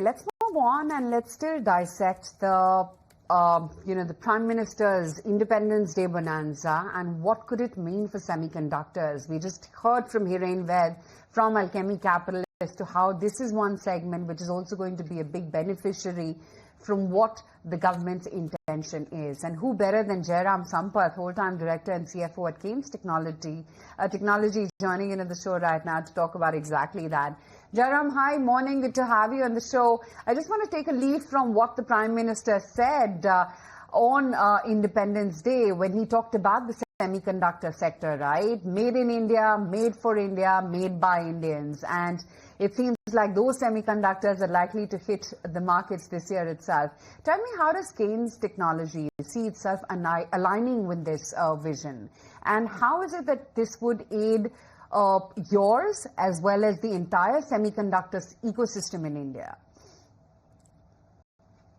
let's move on and let's still dissect the the Prime Minister's Independence Day bonanza and what could it mean for semiconductors. We just heard from Hiren Ved from Alchemy Capital as to how this is one segment which is also going to be a big beneficiary from what the government's intention is. And who better than Jairam Sampath, whole-time director and CFO at Kaynes Technology, joining in on the show right now to talk about exactly that. Jairam, hi, morning, good to have you on the show. I just want to take a lead from what the Prime Minister said on Independence Day when he talked about the semiconductor sector, right? Made in India, made for India, made by Indians. And it seems like those semiconductors are likely to hit the markets this year itself. Tell me, how does Kaynes Technology see itself aligning with this vision? And how is it that this would aid yours as well as the entire semiconductor ecosystem in India?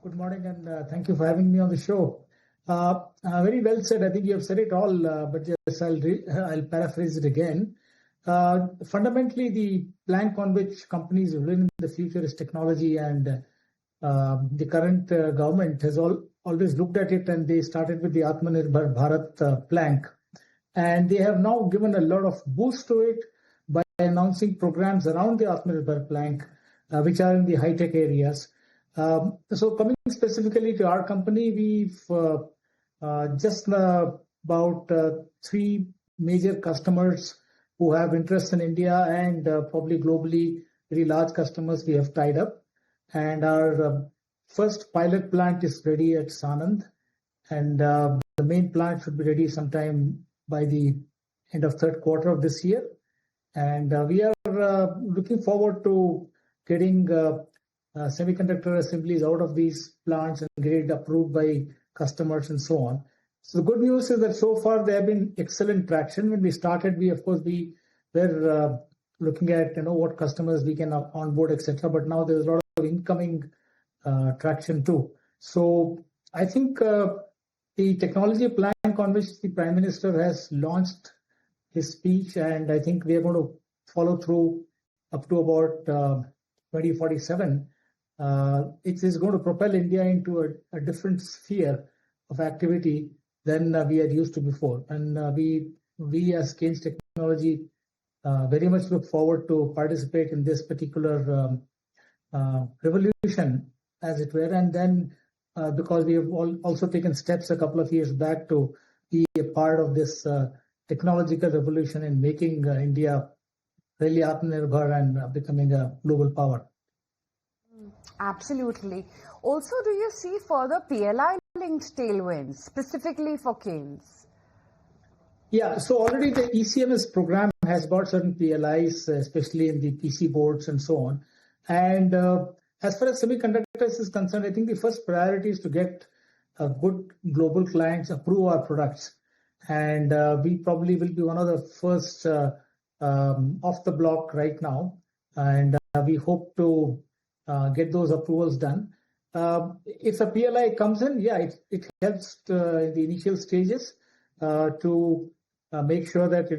Good morning, and thank you for having me on the show. Very well said. I think you have said it all, but yes, I'll paraphrase it again. Fundamentally, the plank on which companies will win in the future is technology, and the current government has always looked at it, and they started with the Atmanirbhar Bharat plank. And they have now given a lot of boost to it by announcing programs around the Atmanirbhar plank, which are in the high-tech areas. So coming specifically to our company, we've just about 3 major customers who have interest in India and probably globally very large customers we have tied up. And our first pilot plant is ready at Sanand, and the main plant should be ready sometime by the end of third quarter of this year. And we are looking forward to getting semiconductor assemblies out of these plants and get it approved by customers and so on. So the good news is that so far there have been excellent traction. When we started, we were looking at what customers we can onboard, etc. But now there's a lot of incoming traction too. So I think the technology plank on which the Prime Minister has launched his speech, and I think we are going to follow through up to about 2047. It is going to propel India into a different sphere of activity than we are used to before. And we as Kaynes Technology very much look forward to participate in this particular revolution, as it were. And then because we have also taken steps a couple of years back to be a part of this technological revolution in making India really Atmanirbhar and becoming a global power. Absolutely. Also, do you see further PLI-linked tailwinds, specifically for Kaynes? Yeah, so already the ECMS program has got certain PLIs, especially in the PC boards and so on. And as far as semiconductors is concerned, I think the first priority is to get good global clients approve our products. And we probably will be one of the first off the block right now. And we hope to get those approvals done. If a PLI comes in, yeah, it helps in the initial stages to make sure that,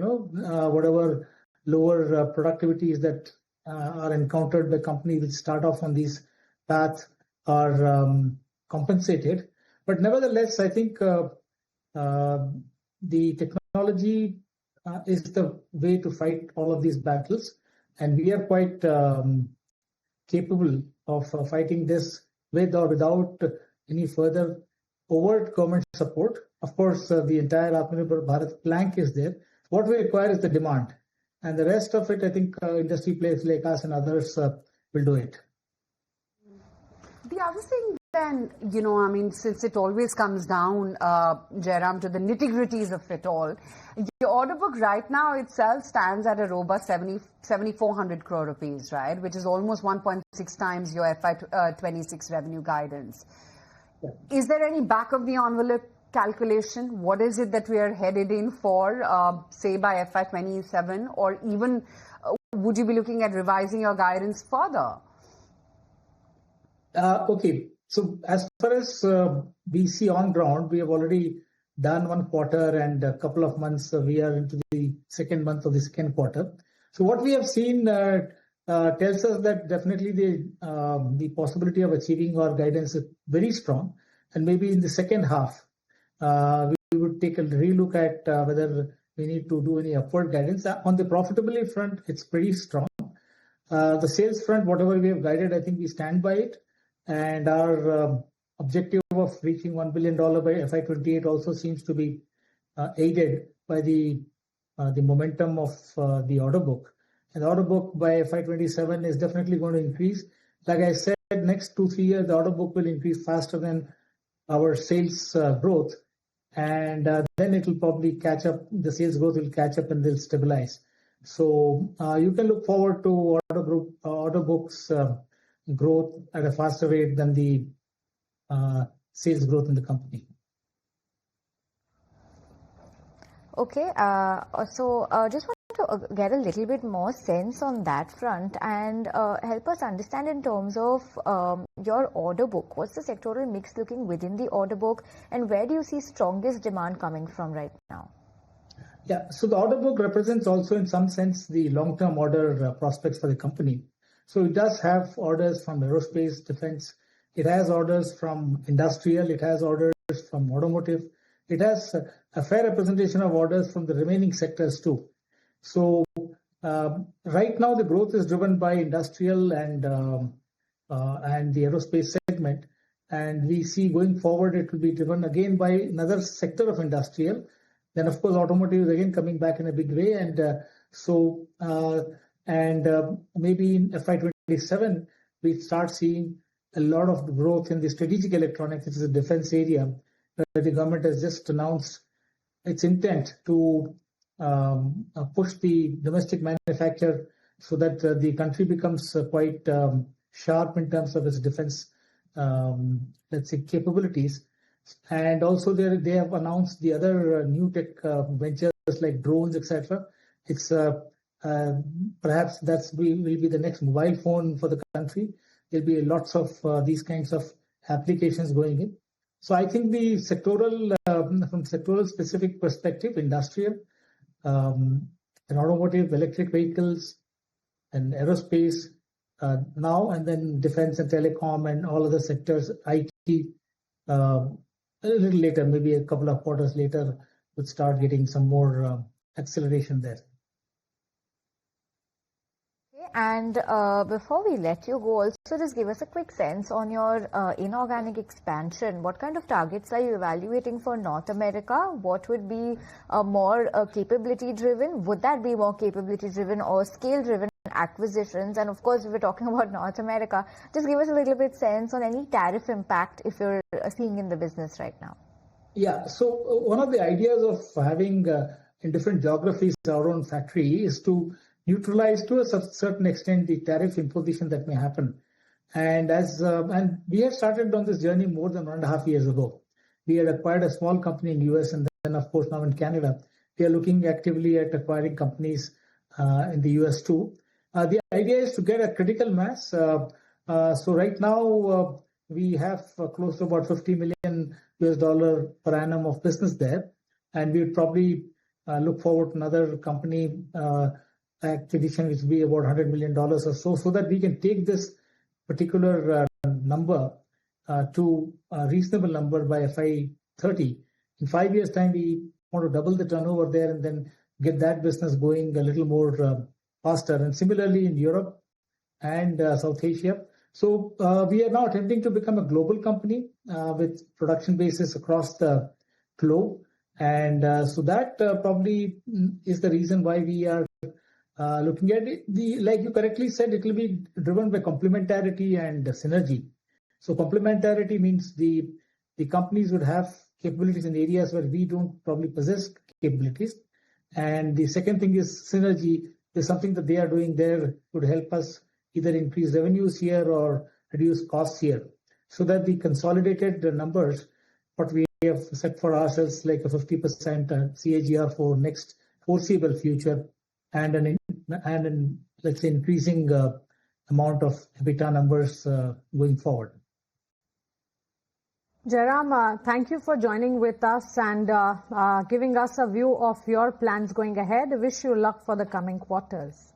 whatever lower productivities that are encountered by companies which start off on these paths are compensated. But nevertheless, I think the technology is the way to fight all of these battles. And we are quite capable of fighting this with or without any further overt government support. Of course, the entire Atmanirbhar Bharat plank is there. What we require is the demand. And the rest of it, I think industry players like us and others will do it. The other thing then, since it always comes down, Jairam, to the nitty-gritties of it all, your order book right now itself stands at a robust 7,400 crore rupees, right? Which is almost 1.6 times your FY26 revenue guidance. Yeah. Is there any back of the envelope calculation? What is it that we are headed in for, say by FY27, or even would you be looking at revising your guidance further? Okay. So as far as we see on ground, we have already done 1 quarter and a couple of months. We are into the second month of the second quarter. So what we have seen tells us that definitely the possibility of achieving our guidance is very strong. And maybe in the second half, we would take a relook at whether we need to do any upward guidance. On the profitability front, it's pretty strong. The sales front, whatever we have guided, I think we stand by it. And our objective of reaching $1 billion by FY28 also seems to be aided by the momentum of the order book. And the order book by FY27 is definitely going to increase. Like I said, next 2-3 years, the order book will increase faster than our sales growth. And then it will probably catch up. The sales growth will catch up and they'll stabilize. So you can look forward to order books growth at a faster rate than the sales growth in the company. Okay, so just want to get a little bit more sense on that front and help us understand in terms of your order book. What's the sectoral mix looking within the order book, and where do you see strongest demand coming from right now? Yeah, so the order book represents also in some sense the long-term order prospects for the company. So it does have orders from aerospace, defense. It has orders from industrial. It has orders from automotive. It has a fair representation of orders from the remaining sectors too. So right now the growth is driven by industrial and the aerospace segment, and we see going forward it will be driven again by another sector of industrial. Then of course automotive is again coming back in a big way, and maybe in FY27 we start seeing a lot of growth in the strategic electronics, which is a defense area. The government has just announced its intent to push the domestic manufacture so that the country becomes quite sharp in terms of its defense, let's say, capabilities. And also they have announced the other new tech ventures like drones, etc. It's perhaps will be the next mobile phone for the country. There'll be lots of these kinds of applications going in. So I think the sectoral, from sectoral specific perspective, industrial, and automotive, electric vehicles, and aerospace now, and then defense and telecom and all other sectors, IT, a little later, maybe a couple of quarters later, would start getting some more acceleration there. And before we let you go, also just give us a quick sense on your inorganic expansion. What kind of targets are you evaluating for North America? What would be more capability driven? Would that be more capability driven or scale driven acquisitions? And of course, if we're talking about North America, just give us a little bit sense on any tariff impact if you're seeing in the business right now. Yeah, so one of the ideas of having in different geographies our own factory is to neutralize to a certain extent the tariff imposition that may happen. And we have started on this journey more than 1.5 years ago. We had acquired a small company in US, and then of course now in Canada. We are looking actively at acquiring companies in the US too. The idea is to get a critical mass. So right now we have close to about $50 million per annum of business there, and we would probably look forward to another company acquisition, which will be about $100 million or so that we can take this particular number to a reasonable number by FY30. In 5 years' time, we want to double the turnover there and then get that business going a little more faster. And similarly in Europe and South Asia. So we are now attempting to become a global company with production bases across the globe. And so that probably is the reason why we are looking at it. Like you correctly said, it will be driven by complementarity and synergy. So complementarity means the companies would have capabilities in areas where we don't probably possess capabilities. And the second thing is synergy. There's something that they are doing there could help us either increase revenues here or reduce costs here. So that the consolidated numbers, what we have set for ourselves, like a 50% CAGR for next foreseeable future, and an let's say increasing amount of EBITDA numbers going forward. Jairam, thank you for joining with us and giving us a view of your plans going ahead. I wish you luck for the coming quarters.